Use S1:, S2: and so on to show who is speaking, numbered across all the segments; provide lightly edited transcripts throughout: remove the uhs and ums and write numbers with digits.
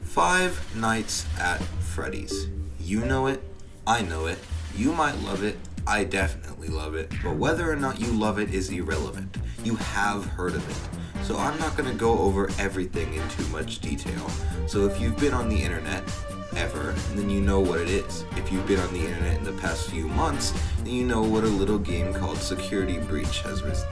S1: Five Nights at Freddy's. You know it, I know it, you might love it, I definitely love it, but whether or not you love it is irrelevant. You have heard of it. So I'm not going to go over everything in too much detail. So if you've been on the internet ever, then you know what it is. If you've been on the internet in the past few months, then you know what a little game called Security Breach has risen.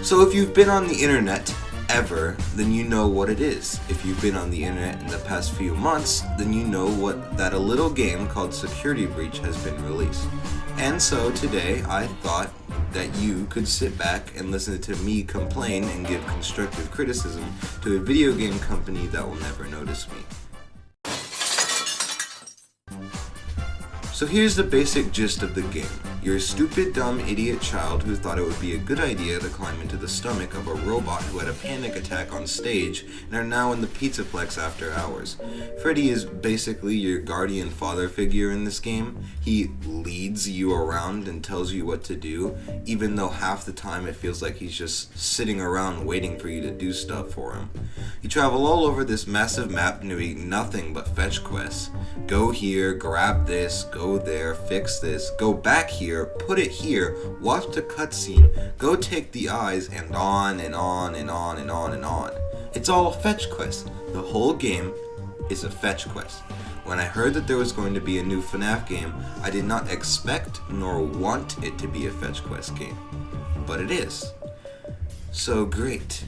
S1: So if you've been on the internet ever, then you know what it is. If you've been on the internet in the past few months, then you know that a little game called Security Breach has been released. And so today I thought that you could sit back and listen to me complain and give constructive criticism to a video game company that will never notice me. So here's the basic gist of the game. You're a stupid, dumb, idiot child who thought it would be a good idea to climb into the stomach of a robot who had a panic attack on stage and are now in the Pizzaplex after hours. Freddy is basically your guardian father figure in this game. He leads you around and tells you what to do, even though half the time it feels like he's just sitting around waiting for you to do stuff for him. You travel all over this massive map doing nothing but fetch quests. Go here, grab this, go there, fix this, go back here, put it here, watch the cutscene, go take the eyes, and on and on and on and on and on. It's all a fetch quest. The whole game is a fetch quest. When I heard that there was going to be a new FNAF game, I did not expect nor want it to be a fetch quest game. But it is. So great.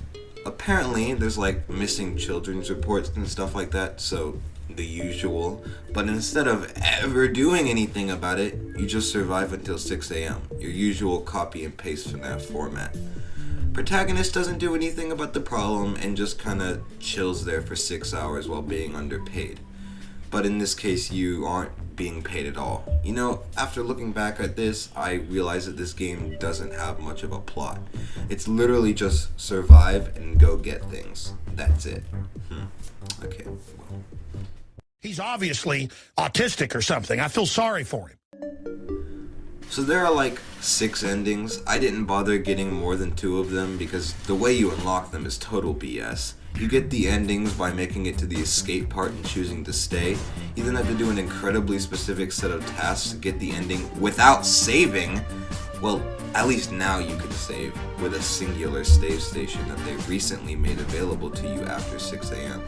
S1: Apparently there's like missing children's reports and stuff like that, so the usual, but instead of ever doing anything about it, you just survive until 6 a.m. Your usual copy and paste FNAF format. Protagonist doesn't do anything about the problem and just kinda chills there for 6 hours while being underpaid. But in this case, you aren't being paid at all. You know, after looking back at this, I realize that this game doesn't have much of a plot. It's literally just survive and go get things. That's it. Okay, well.
S2: He's obviously autistic or something. I feel sorry for him.
S1: So there are like 6 endings. I didn't bother getting more than 2 of them because the way you unlock them is total BS. You get the endings by making it to the escape part and choosing to stay. You then have to do an incredibly specific set of tasks to get the ending without saving. Well, at least now you can save with a singular save station that they recently made available to you after 6 a.m.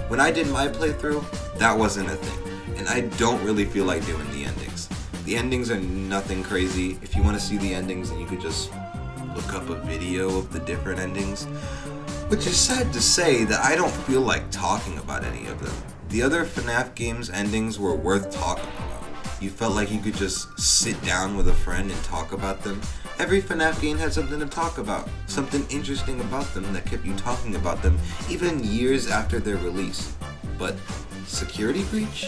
S1: When I did my playthrough, that wasn't a thing, and I don't really feel like doing the endings. The endings are nothing crazy. If you want to see the endings, then you could just look up a video of the different endings, which is sad to say that I don't feel like talking about any of them. The other FNAF games endings were worth talking about. You felt like you could just sit down with a friend and talk about them. Every FNAF game had something to talk about, something interesting about them that kept you talking about them even years after their release. But Security Breach?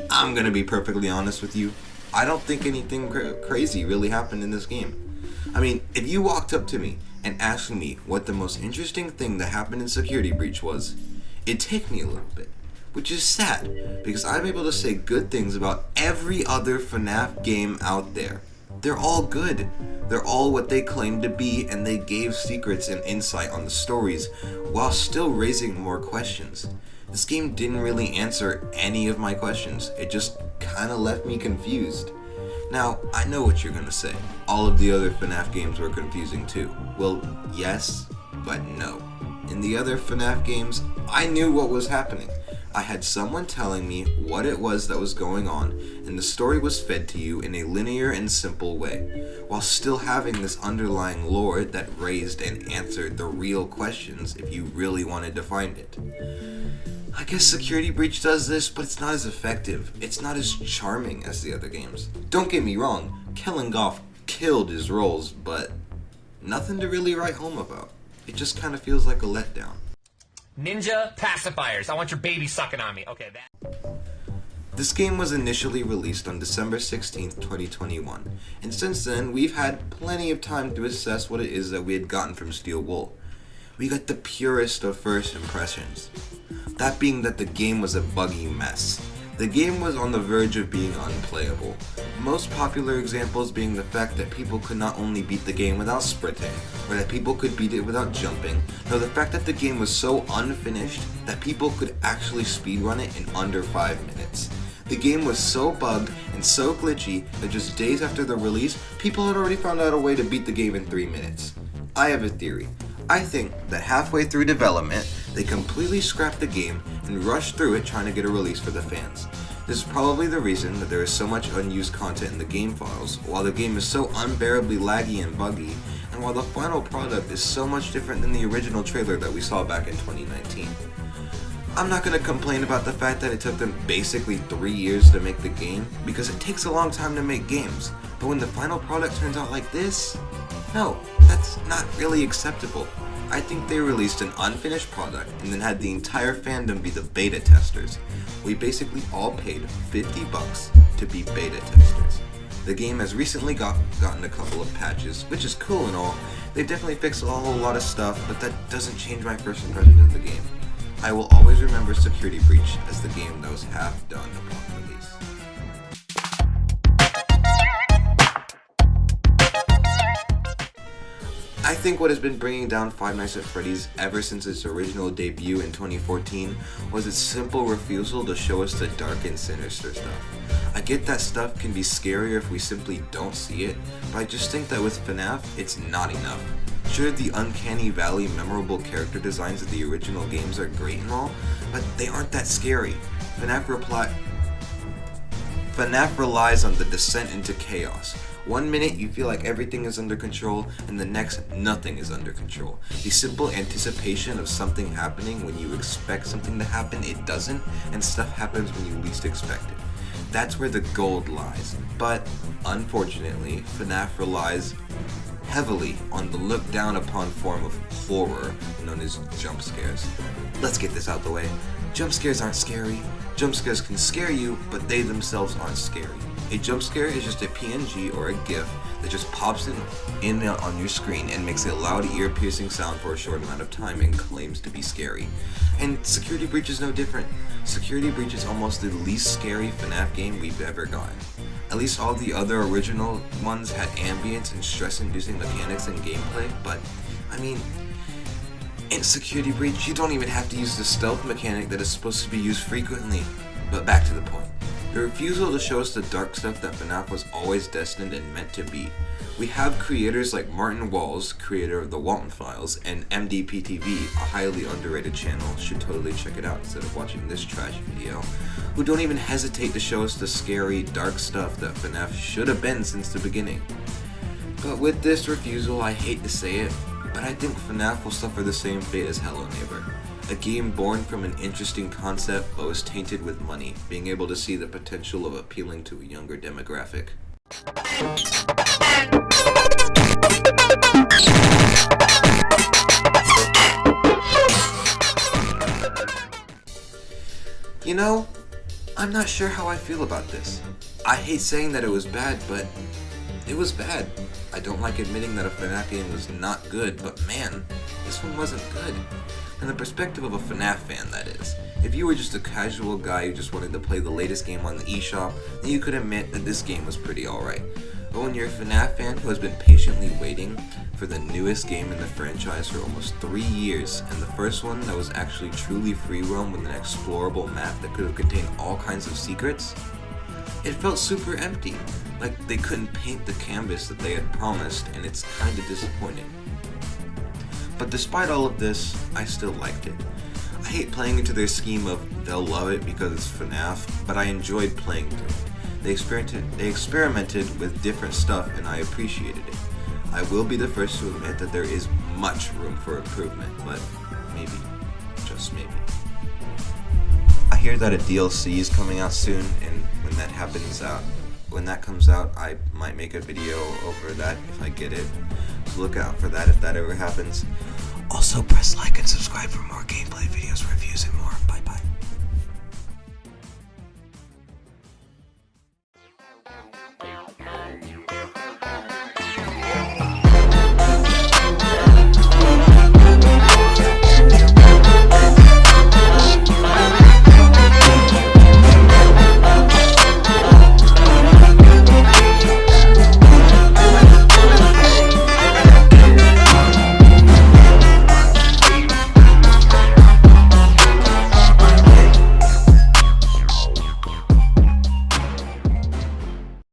S1: I'm gonna be perfectly honest with you, I don't think anything crazy really happened in this game. I mean, if you walked up to me and asked me what the most interesting thing that happened in Security Breach was, it'd take me a little bit. Which is sad, because I'm able to say good things about every other FNAF game out there. They're all good. They're all what they claim to be, and they gave secrets and insight on the stories while still raising more questions. This game didn't really answer any of my questions. It just kinda left me confused. Now, I know what you're gonna say. All of the other FNAF games were confusing too. Well, yes, but no. In the other FNAF games, I knew what was happening. I had someone telling me what it was that was going on, and the story was fed to you in a linear and simple way, while still having this underlying lore that raised and answered the real questions if you really wanted to find it. I guess Security Breach does this, but it's not as effective. It's not as charming as the other games. Don't get me wrong, Kellen Goff killed his roles, but nothing to really write home about. It just kind of feels like a letdown.
S3: Ninja pacifiers. I want your baby sucking on me. Okay, that.
S1: This game was initially released on December 16th, 2021, and since then we've had plenty of time to assess what it is that we had gotten from Steel Wool. We got the purest of first impressions. That being that the game was a buggy mess. The game was on the verge of being unplayable. Most popular examples being the fact that people could not only beat the game without sprinting, or that people could beat it without jumping, no, the fact that the game was so unfinished that people could actually speedrun it in under 5 minutes. The game was so bugged and so glitchy that just days after the release, people had already found out a way to beat the game in 3 minutes. I have a theory. I think that halfway through development, they completely scrapped the game and rushed through it trying to get a release for the fans. This is probably the reason that there is so much unused content in the game files, while the game is so unbearably laggy and buggy, and while the final product is so much different than the original trailer that we saw back in 2019. I'm not going to complain about the fact that it took them basically 3 years to make the game, because it takes a long time to make games, but when the final product turns out like this, no, that's not really acceptable. I think they released an unfinished product and then had the entire fandom be the beta testers. We basically all paid $50 to be beta testers. The game has recently gotten a couple of patches, which is cool and all. They've definitely fixed a whole lot of stuff, but that doesn't change my first impression of the game. I will always remember Security Breach as the game that was half done upon release. I think what has been bringing down Five Nights at Freddy's ever since its original debut in 2014 was its simple refusal to show us the dark and sinister stuff. I get that stuff can be scarier if we simply don't see it, but I just think that with FNAF, it's not enough. Sure, the Uncanny Valley memorable character designs of the original games are great and all, but they aren't that scary. FNAF relies on the descent into chaos. One minute you feel like everything is under control, and the next nothing is under control. The simple anticipation of something happening when you expect something to happen, it doesn't, and stuff happens when you least expect it. That's where the gold lies. But, unfortunately, FNAF relies heavily on the looked down upon form of horror known as jump scares. Let's get this out the way. Jump scares aren't scary. Jump scares can scare you, but they themselves aren't scary. A jump scare is just a PNG or a GIF that just pops in on your screen and makes a loud ear-piercing sound for a short amount of time and claims to be scary. And Security Breach is no different. Security Breach is almost the least scary FNAF game we've ever gotten. At least all the other original ones had ambience and stress-inducing mechanics and gameplay, but, I mean, in Security Breach, you don't even have to use the stealth mechanic that is supposed to be used frequently. But back to the point. The refusal to show us the dark stuff that FNAF was always destined and meant to be. We have creators like Martin Walls, creator of the Walton Files, and MDPTV, a highly underrated channel, should totally check it out instead of watching this trash video, who don't even hesitate to show us the scary, dark stuff that FNAF should have been since the beginning. But with this refusal, I hate to say it, but I think FNAF will suffer the same fate as Hello Neighbor. A game born from an interesting concept but was tainted with money, being able to see the potential of appealing to a younger demographic. You know, I'm not sure how I feel about this. I hate saying that it was bad, but it was bad. I don't like admitting that a FNAF game was not good, but man, this one wasn't good. From the perspective of a FNAF fan, that is. If you were just a casual guy who just wanted to play the latest game on the eShop, then you could admit that this game was pretty alright. But when you're a FNAF fan who has been patiently waiting for the newest game in the franchise for almost 3 years, and the first one that was actually truly free roam with an explorable map that could have contained all kinds of secrets, it felt super empty. Like they couldn't paint the canvas that they had promised, and it's kinda disappointing. But despite all of this, I still liked it. I hate playing into their scheme of they'll love it because it's FNAF, but I enjoyed playing through it. They experimented with different stuff and I appreciated it. I will be the first to admit that there is much room for improvement, but maybe, just maybe. I hear that a DLC is coming out soon, and when that comes out, I might make a video over that if I get it. So look out for that if that ever happens. Also, press